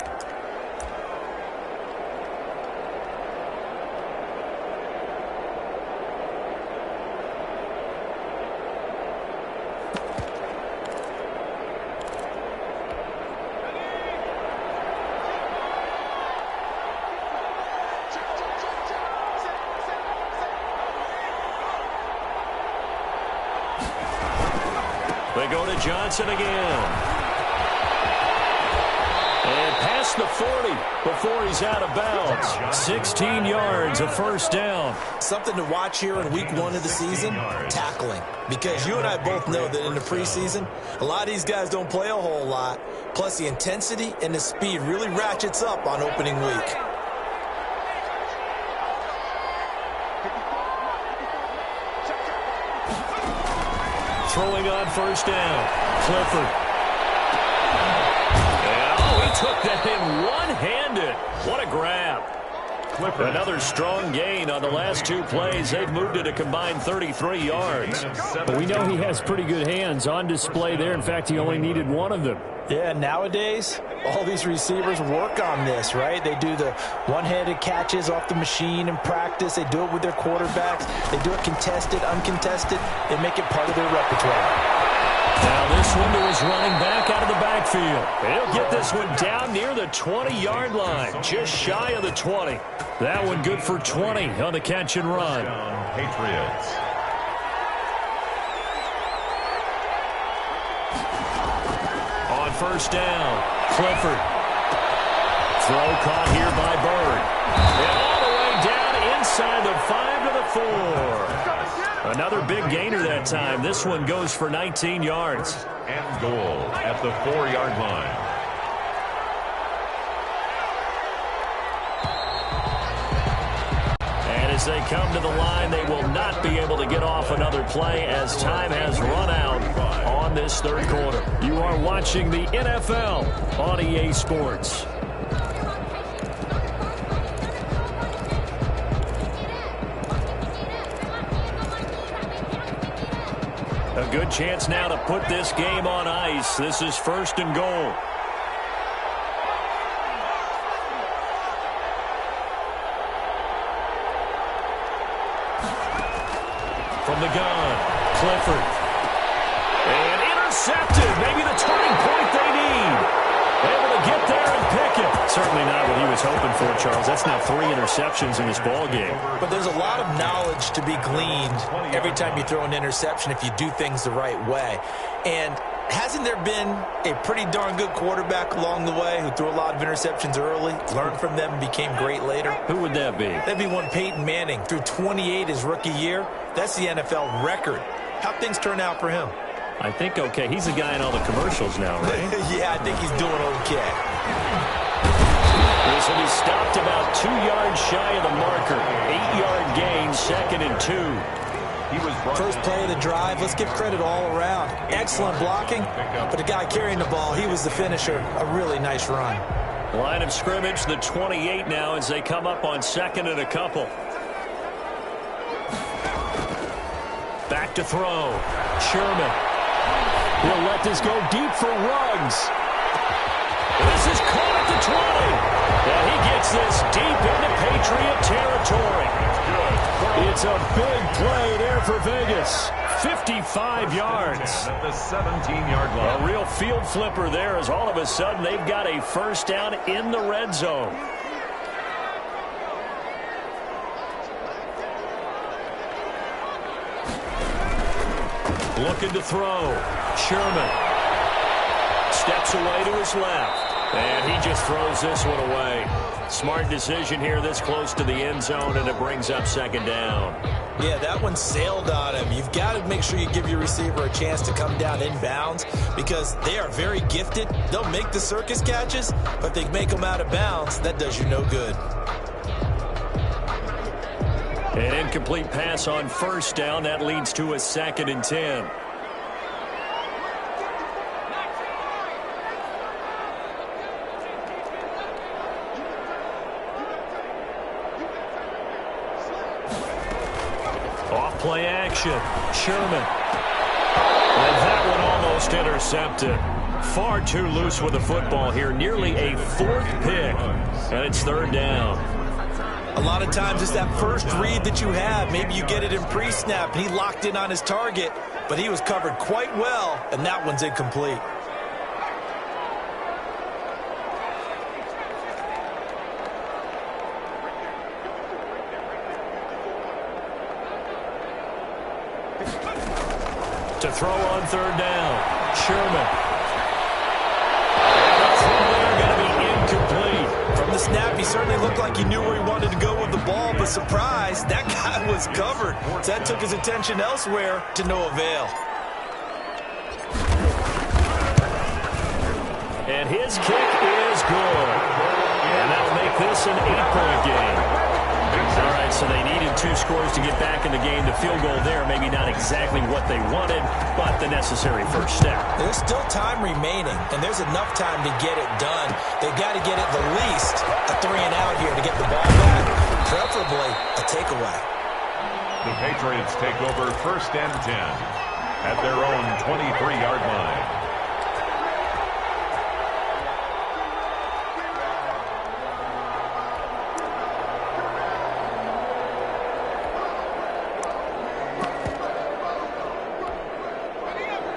They go to Johnson again. And past the 40 before he's out of bounds. 16 yards, a 1st down. Something to watch here in week 1 of the season, tackling. Because you and I both know that in the preseason, a lot of these guys don't play a whole lot. Plus the intensity and the speed really ratchets up on opening week. Throwing on 1st down. Clifford. Oh, he took that in one-handed. What a grab. Clifford. Another strong gain on the last 2 plays. They've moved it a combined 33 yards. But we know he has pretty good hands on display there. In fact, he only needed 1 of them. Yeah, nowadays, all these receivers work on this, right? They do the one-handed catches off the machine in practice. They do it with their quarterbacks. They do it contested, uncontested. They make it part of their repertoire. Now this one to his running back out of the backfield. He'll get this one down near the 20-yard line, just shy of the 20. That one good for 20 on the catch and run. Patriots. On 1st down, Clifford. Throw caught here by Bird. And all the way down inside the 5 to the 4. Another big gainer that time. This one goes for 19 yards. And goal at the 4-yard line. And as they come to the line, they will not be able to get off another play as time has run out on this 3rd quarter. You are watching the NFL on EA Sports. A good chance now to put this game on ice. This is 1st and goal. From the gun, Clifford. And intercepted. Maybe the turning point they need. Able to get there and pick it. Certainly not what he was hoping for, Charles. That's now 3 interceptions in this ball game. But there's a lot of knowledge to be gleaned every time you throw an interception if you do things the right way. And hasn't there been a pretty darn good quarterback along the way who threw a lot of interceptions early, learned from them, and became great later? Who would that be? That'd be one Peyton Manning. Threw 28 his rookie year. That's the NFL record. How'd things turn out for him? I think okay. He's the guy in all the commercials now, right? Yeah, I think he's doing okay. This will be stopped about 2 yards shy of the marker. 8-yard gain, 2nd and 2. First play of the drive. Let's give credit all around. Excellent blocking, but the guy carrying the ball, he was the finisher. A really nice run. Line of scrimmage, the 28 now as they come up on 2nd and a couple. Back to throw. Sherman. He'll let this go deep for Ruggs. This is caught at the 20. And he gets this deep into Patriot territory. It's a big play there for Vegas. 55 yards. At the 17-yard line. A real field flipper there as all of a sudden they've got a first down in the red zone. Looking to throw. Sherman steps away to his left. And he just throws this one away. Smart decision here this close to the end zone, and it brings up second down. Yeah, that one sailed on him. You've got to make sure you give your receiver a chance to come down inbounds because they are very gifted. They'll make the circus catches, but they make them out of bounds. That does you no good. An incomplete pass on first down. That leads to a 2nd and 10. Off-play action. Sherman. And that one almost intercepted. Far too loose with the football here. Nearly a 4th pick. And it's 3rd down. A lot of times it's that first read that you have. Maybe you get it in pre-snap. He locked in on his target, but he was covered quite well, and that one's incomplete. To throw on 3rd down. Sherman. And the throw there going to be incomplete. From the snap, he certainly looked like he knew where he wanted to go with the ball, but surprise, that guy was covered. So that took his attention elsewhere to no avail. And his kick is good. And that'll make this an 8-point game. All right, so they needed 2 scores to get back in the game. The field goal there, maybe not exactly what they wanted, but the necessary first step. There's still time remaining, and there's enough time to get it done. They've got to get at the least a 3-and-out here to get the ball back, preferably a takeaway. The Patriots take over 1st and 10 at their own 23-yard line.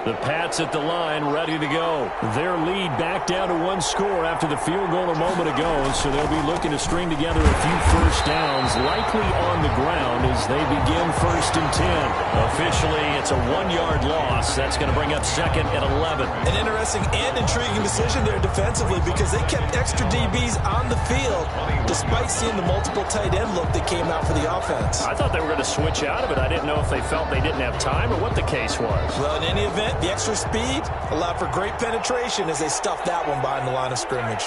The Pats at the line, ready to go. Their lead back down to 1 score after the field goal a moment ago, so they'll be looking to string together a few first downs, likely on the ground as they begin 1st and 10. Officially, it's a 1-yard loss. That's going to bring up 2nd and 11. An interesting and intriguing decision there defensively because they kept extra DBs on the field despite seeing the multiple tight end look that came out for the offense. I thought they were going to switch out of it. I didn't know if they felt they didn't have time or what the case was. Well, in any event, the extra speed allowed for great penetration as they stuffed that one behind the line of scrimmage.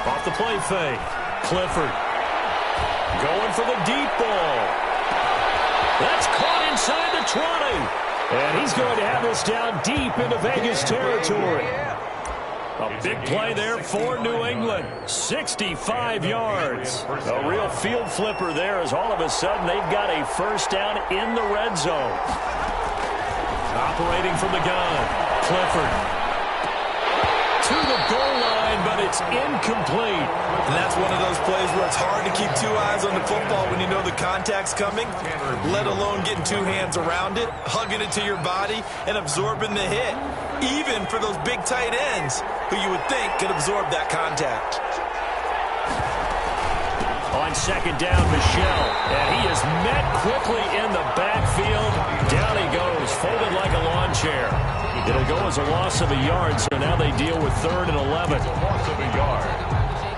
Off the play fake. Clifford going for the deep ball. That's caught inside the 20. And he's going to have this down deep into Vegas territory. A big play there for New England. 65 yards. A real field flipper there as all of a sudden they've got a first down in the red zone. Operating from the gun. Clifford. To the goal line, but it's incomplete. And that's one of those plays where it's hard to keep 2 eyes on the football when you know the contact's coming, let alone getting 2 hands around it, hugging it to your body, and absorbing the hit. Even for those big tight ends who you would think could absorb that contact. On 2nd down, Michel. And he is met quickly in the backfield. Down he goes, folded like a lawn chair. It'll go as a loss of a yard, so now they deal with 3rd and 11. Loss of a yard.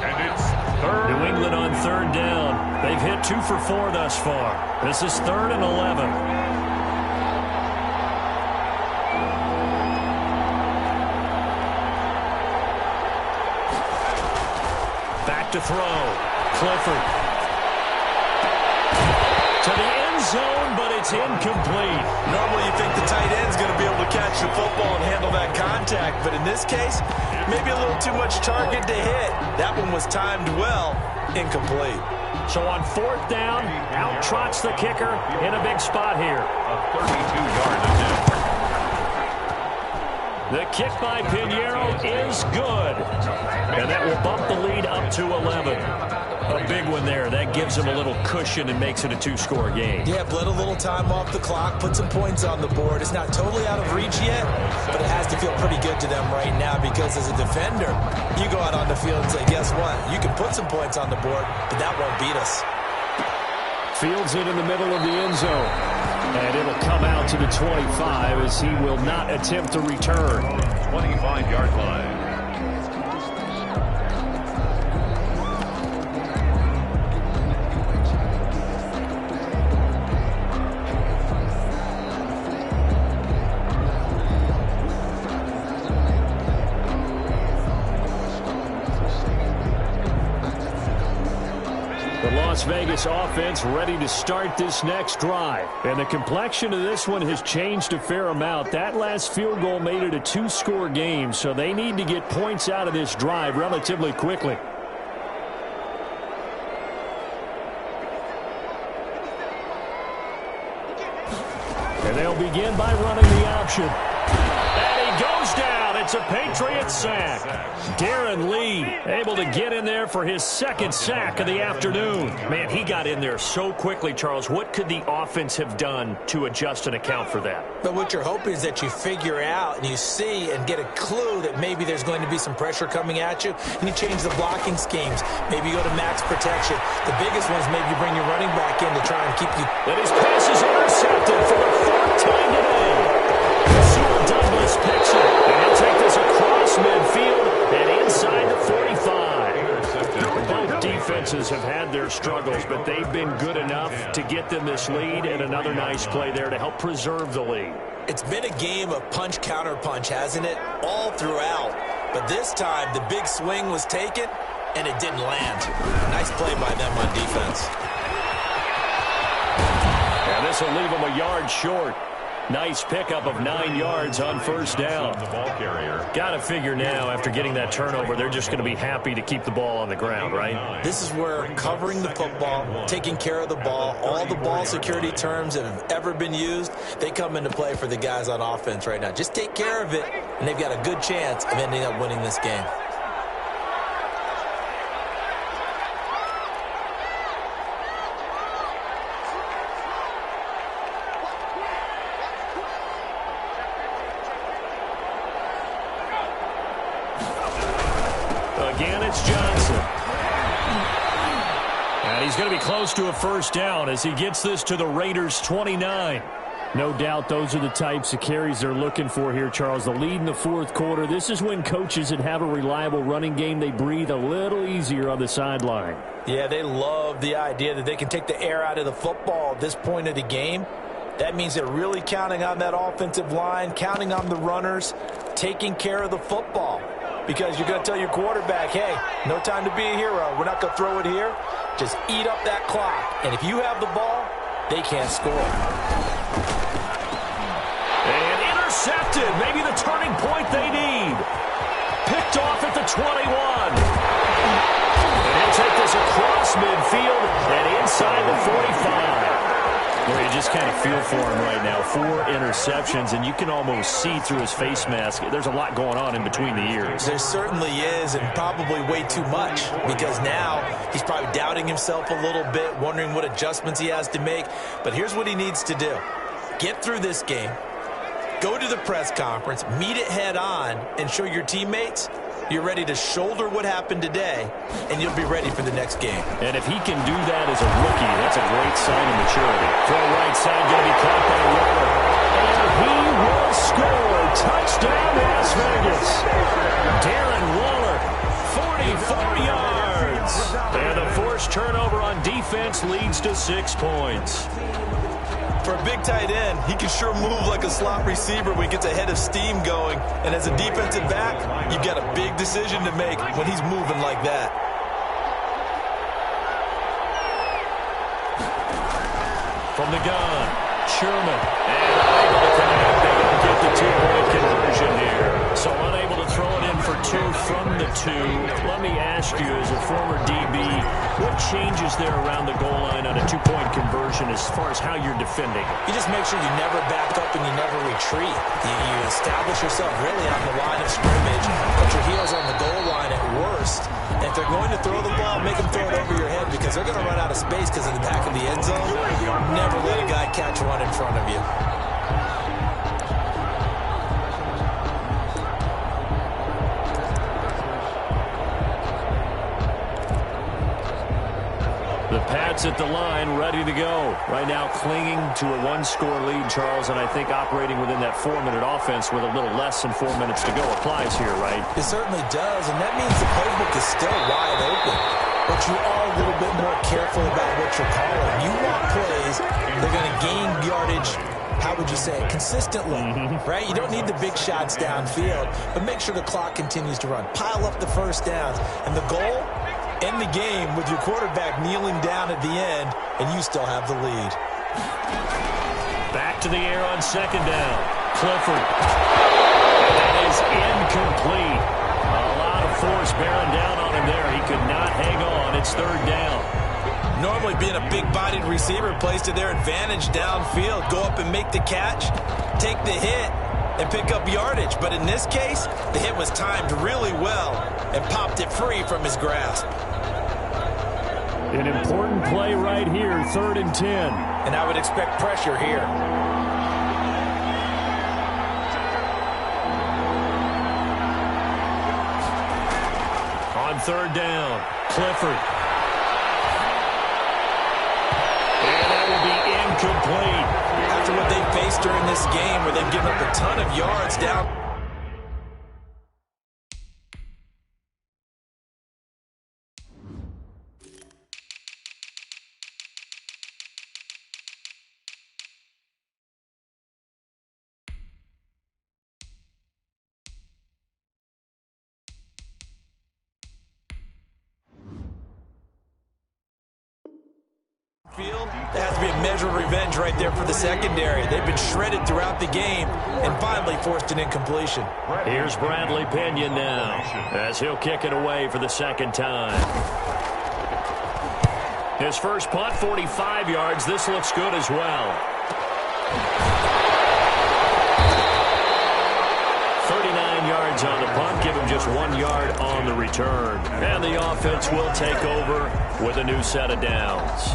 And it's 3rd. New England on 3rd down. They've hit 2 for 4 thus far. This is 3rd and 11. To throw. Clifford. To the end zone, but it's incomplete. Normally you think the tight end's going to be able to catch the football and handle that contact, but in this case, maybe a little too much target to hit. That one was timed well. Incomplete. So on fourth down, out trots the kicker in a big spot here. A 32-yard attempt. The kick by Pinheiro is good. And that will bump the lead up to 11. A big one there. That gives them a little cushion and makes it a two-score game. Yeah, bled a little time off the clock, put some points on the board. It's not totally out of reach yet, but it has to feel pretty good to them right now because as a defender, you go out on the field and say, guess what? You can put some points on the board, but that won't beat us. Fields it in the middle of the end zone. And it'll come out to the 25 as he will not attempt to return. 25-yard line. Las Vegas offense ready to start this next drive. And the complexion of this one has changed a fair amount. That last field goal made it a two-score game, so they need to get points out of this drive relatively quickly. And they'll begin by running the option. And he goes down. It's a Patriots sack. Darren Lee able to get in there for his second sack of the afternoon. Man, he got in there so quickly, Charles. What could the offense have done to adjust and account for that? But what you're hoping is that you figure out and you see and get a clue that maybe there's going to be some pressure coming at you, and you change the blocking schemes. Maybe you go to max protection. The biggest one is maybe you bring your running back in to try and keep you. And his pass is intercepted for the fourth time today. Douglas picks it, and he'll take this across midfield and inside the 45. Both defenses have had their struggles, but they've been good enough to get them this lead, and another nice play there to help preserve the lead. It's been a game of punch-counter-punch, hasn't it? All throughout. But this time, the big swing was taken, and it didn't land. Nice play by them on defense. And this will leave them a yard short. Nice pickup of 9 yards on first down. The ball carrier. Got to figure now, after getting that turnover, they're just going to be happy to keep the ball on the ground, right? This is where covering the football, taking care of the ball, all the ball security terms that have ever been used, they come into play for the guys on offense right now. Just take care of it, and they've got a good chance of ending up winning this game. Again, it's Johnson. And he's going to be close to a first down as he gets this to the Raiders' 29. No doubt those are the types of carries they're looking for here, Charles. The lead in the fourth quarter. This is when coaches that have a reliable running game, they breathe a little easier on the sideline. Yeah, they love the idea that they can take the air out of the football at this point of the game. That means they're really counting on that offensive line, counting on the runners, taking care of the football. Because you're going to tell your quarterback, hey, no time to be a hero. We're not going to throw it here. Just eat up that clock. And if you have the ball, they can't score. And intercepted. Maybe the turning point they need. Picked off at the 21. And he'll take this across midfield and inside the 45. Well, you just kind of feel for him right now. 4 interceptions, and you can almost see through his face mask. There's a lot going on in between the ears. There certainly is, and probably way too much, because now he's probably doubting himself a little bit, wondering what adjustments he has to make. But here's what he needs to do. Get through this game, go to the press conference, meet it head on, and show your teammates you're ready to shoulder what happened today, and you'll be ready for the next game. And if he can do that as a rookie, that's a great sign of maturity. Throw right side, going to be caught by Waller. And he will score. Touchdown, Las Vegas. Darren Waller, 44 yards. And the forced turnover on defense leads to 6 points. For a big tight end, he can sure move like a slot receiver when he gets a head of steam going. And as a defensive back, you've got a big decision to make when he's moving like that. From the gun, Sherman. And unable to connect. They don't get the 2-point conversion here. So unable to throw it in for 2 from the two. Let me ask you, as a former DB, what changes there around the goal line on a two-point conversion as far as how you're defending? You just make sure you never back up and you never retreat. You establish yourself really on the line of scrimmage, put your heels on the goal line at worst. And if they're going to throw the ball, make them throw it over your head because they're going to run out of space because of the back of the end zone. Never let a guy catch one in front of you. The Pats at the line, ready to go. Right now clinging to a one-score lead, Charles, and I think operating within that 4-minute offense with a little less than 4 minutes to go applies here, right? It certainly does, and that means the playbook is still wide open. But you are a little bit more careful about what you're calling. You want plays, they're going to gain yardage, how would you say it, consistently, right? You don't need the big shots downfield, but make sure the clock continues to run. Pile up the first downs, and the goal, end the game with your quarterback kneeling down at the end, and you still have the lead. Back to the air on second down. Clifford. That is incomplete. A lot of force bearing down on him there. He could not hang on. It's third down. Normally being a big-bodied receiver plays to their advantage downfield. Go up and make the catch, take the hit, and pick up yardage. But in this case, the hit was timed really well and popped it free from his grasp. An important play right here, 3rd and 10. And I would expect pressure here. On 3rd down, Clifford. And that will be incomplete. After what they faced during this game where they've given up a ton of yards down. There has to be a measure of revenge right there for the secondary. They've been shredded throughout the game and finally forced an incompletion. Here's Bradley Pinion now as he'll kick it away for the second time. His first punt, 45 yards. This looks good as well. 39 yards on the punt. Give him just 1 yard on the return. And the offense will take over with a new set of downs.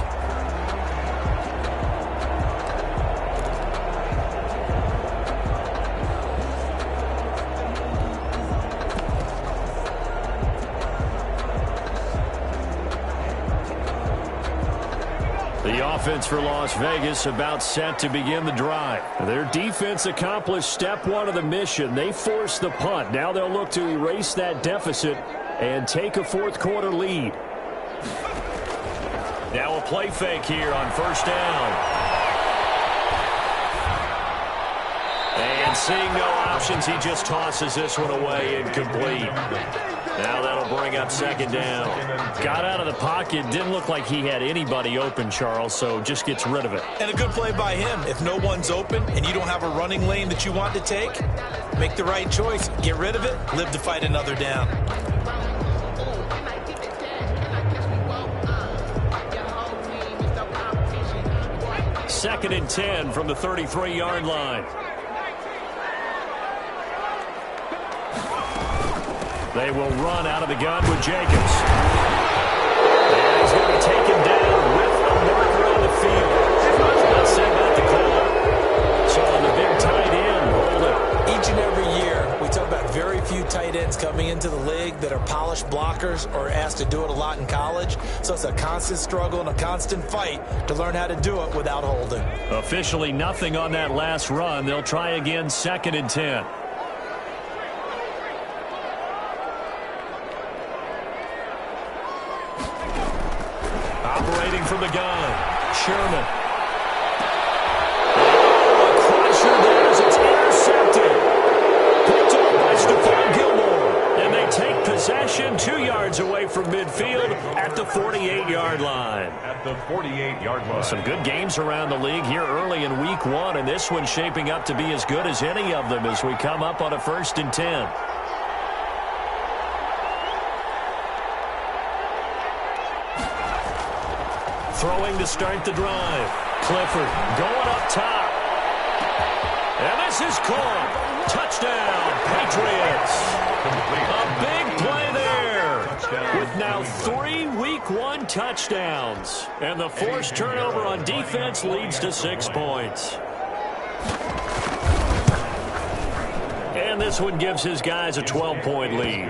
The offense for Las Vegas about set to begin the drive. Their defense accomplished step one of the mission. They forced the punt. Now they'll look to erase that deficit and take a fourth quarter lead. Now a play fake here on first down. And seeing no options, he just tosses this one away, incomplete. Now that'll bring up second down. Got out of the pocket. Didn't look like he had anybody open, Charles, so just gets rid of it. And a good play by him. If no one's open and you don't have a running lane that you want to take, make the right choice. Get rid of it. Live to fight another down. Second and 10 from the 33-yard line. They will run out of the gun with Jacobs. And he's going to be taken down with a marker on the field. Not saying about the call. So on the big tight end, hold it. Each and every year, we talk about very few tight ends coming into the league that are polished blockers or asked to do it a lot in college. So it's a constant struggle and a constant fight to learn how to do it without holding. Officially nothing on that last run. They'll try again, second and 10. Operating from the gun, Sherman. Oh, a crusher there as it's intercepted. Picked up by Stephon Gilmore. And they take possession 2 yards away from midfield at the 48-yard line. At the 48-yard line. Some good games around the league here early in week one, and this one's shaping up to be as good as any of them as we come up on a 1st and 10. throwing to start the drive. Clifford going up top. And this is caught. Touchdown, Patriots. A big play there with now 3 Week 1 touchdowns. And the forced turnover on defense leads to 6 points. And this one gives his guys a 12-point lead.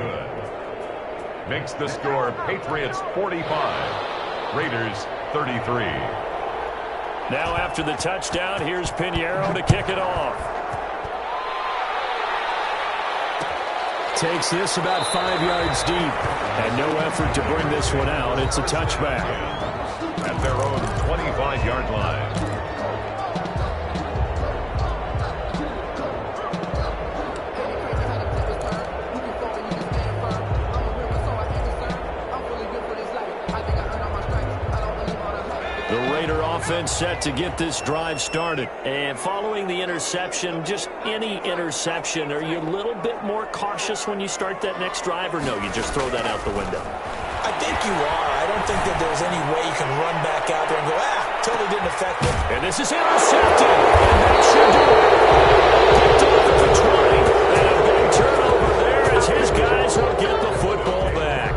Makes the score Patriots 45, Raiders 33. Now after the touchdown, here's Pinheiro to kick it off. Takes this about 5 yards deep. And no effort to bring this one out. It's a touchback. At their own 25-yard line. Offense set to get this drive started. And following the interception, just any interception, are you a little bit more cautious when you start that next drive, or no, you just throw that out the window? I think you are. I don't think that there's any way you can run back out there and go, totally didn't affect it. And this is intercepted. And that should do it. Picked off at the 20. And a big turnover there as his guys will get the football back.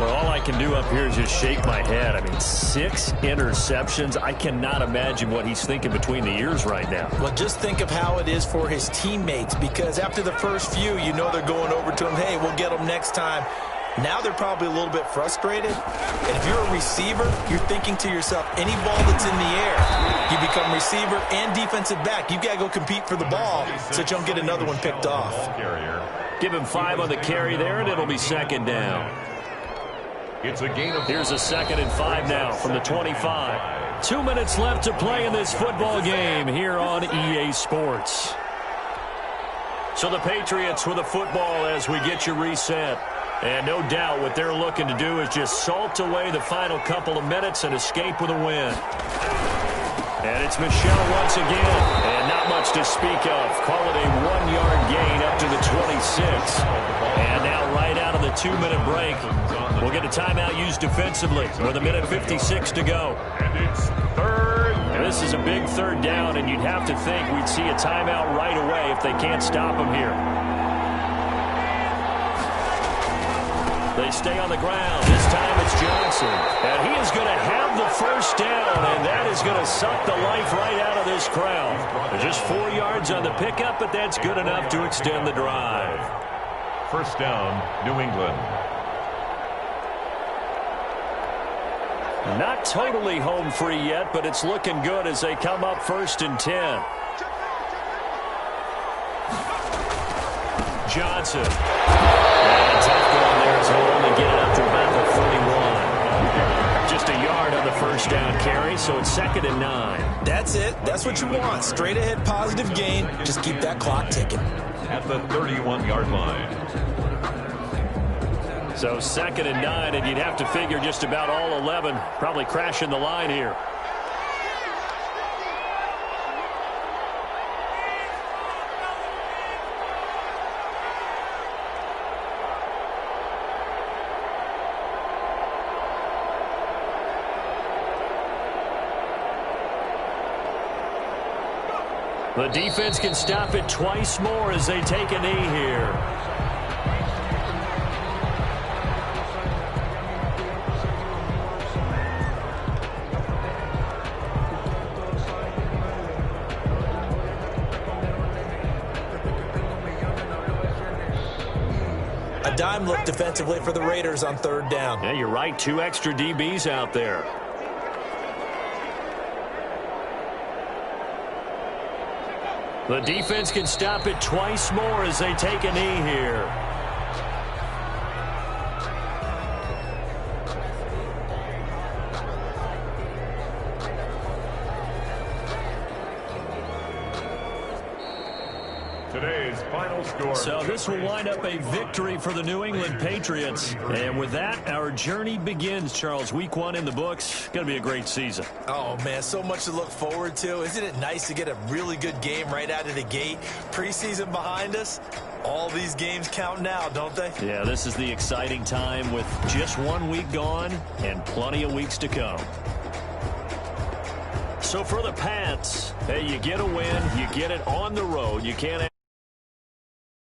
Well, all I can do up here is just shake my head. I mean, 6 interceptions. I cannot imagine what he's thinking between the ears right now. Well, just think of how it is for his teammates, because after the first few, you know they're going over to him, hey, we'll get them next time. Now they're probably a little bit frustrated. And if you're a receiver, you're thinking to yourself, any ball that's in the air, you become receiver and defensive back. You've got to go compete for the ball so that you don't get another one picked off. Give him 5 on the carry there, and it'll be second down. It's a gain of. Here's a 2nd and 5 now from the 25. 2 minutes left to play in this football game here on EA Sports. So the Patriots with the football as we get you reset. And no doubt what they're looking to do is just salt away the final couple of minutes and escape with a win. And it's Michel once again. And not much to speak of. Call it a 1-yard gain up to the 26. And now right out of the 2-minute break, we'll get a timeout used defensively with 1:56 to go. And it's third. And this is a big third down, and you'd have to think we'd see a timeout right away if they can't stop him here. They stay on the ground. This time it's Johnson. And he is going to have the first down, and that is going to suck the life right out of this crowd. There's just 4 yards on the pickup, but that's good enough to extend the drive. First down, New England. Not totally home free yet, but it's looking good as they come up 1st and 10. Johnson. And tough going there as he'll only get it up to about the 31. Just a yard on the first down carry, so it's 2nd and 9. That's it. That's what you want. Straight ahead positive gain. Just keep that clock ticking. At the 31-yard line. So 2nd and 9, and you'd have to figure just about all 11 probably crashing the line here. The defense can stop it twice more as they take a knee here. A dime look defensively for the Raiders on 3rd down. Yeah, you're right. 2 extra DBs out there. The defense can stop it twice more as they take a knee here. Today's final score. So this will wind up a victory for the New England Patriots. And with that, our journey begins, Charles. Week 1 in the books. Going to be a great season. Oh, man, so much to look forward to. Isn't it nice to get a really good game right out of the gate? Preseason behind us. All these games count now, don't they? Yeah, this is the exciting time with just 1 week gone and plenty of weeks to come. So for the Pats, hey, you get a win, you get it on the road. You can't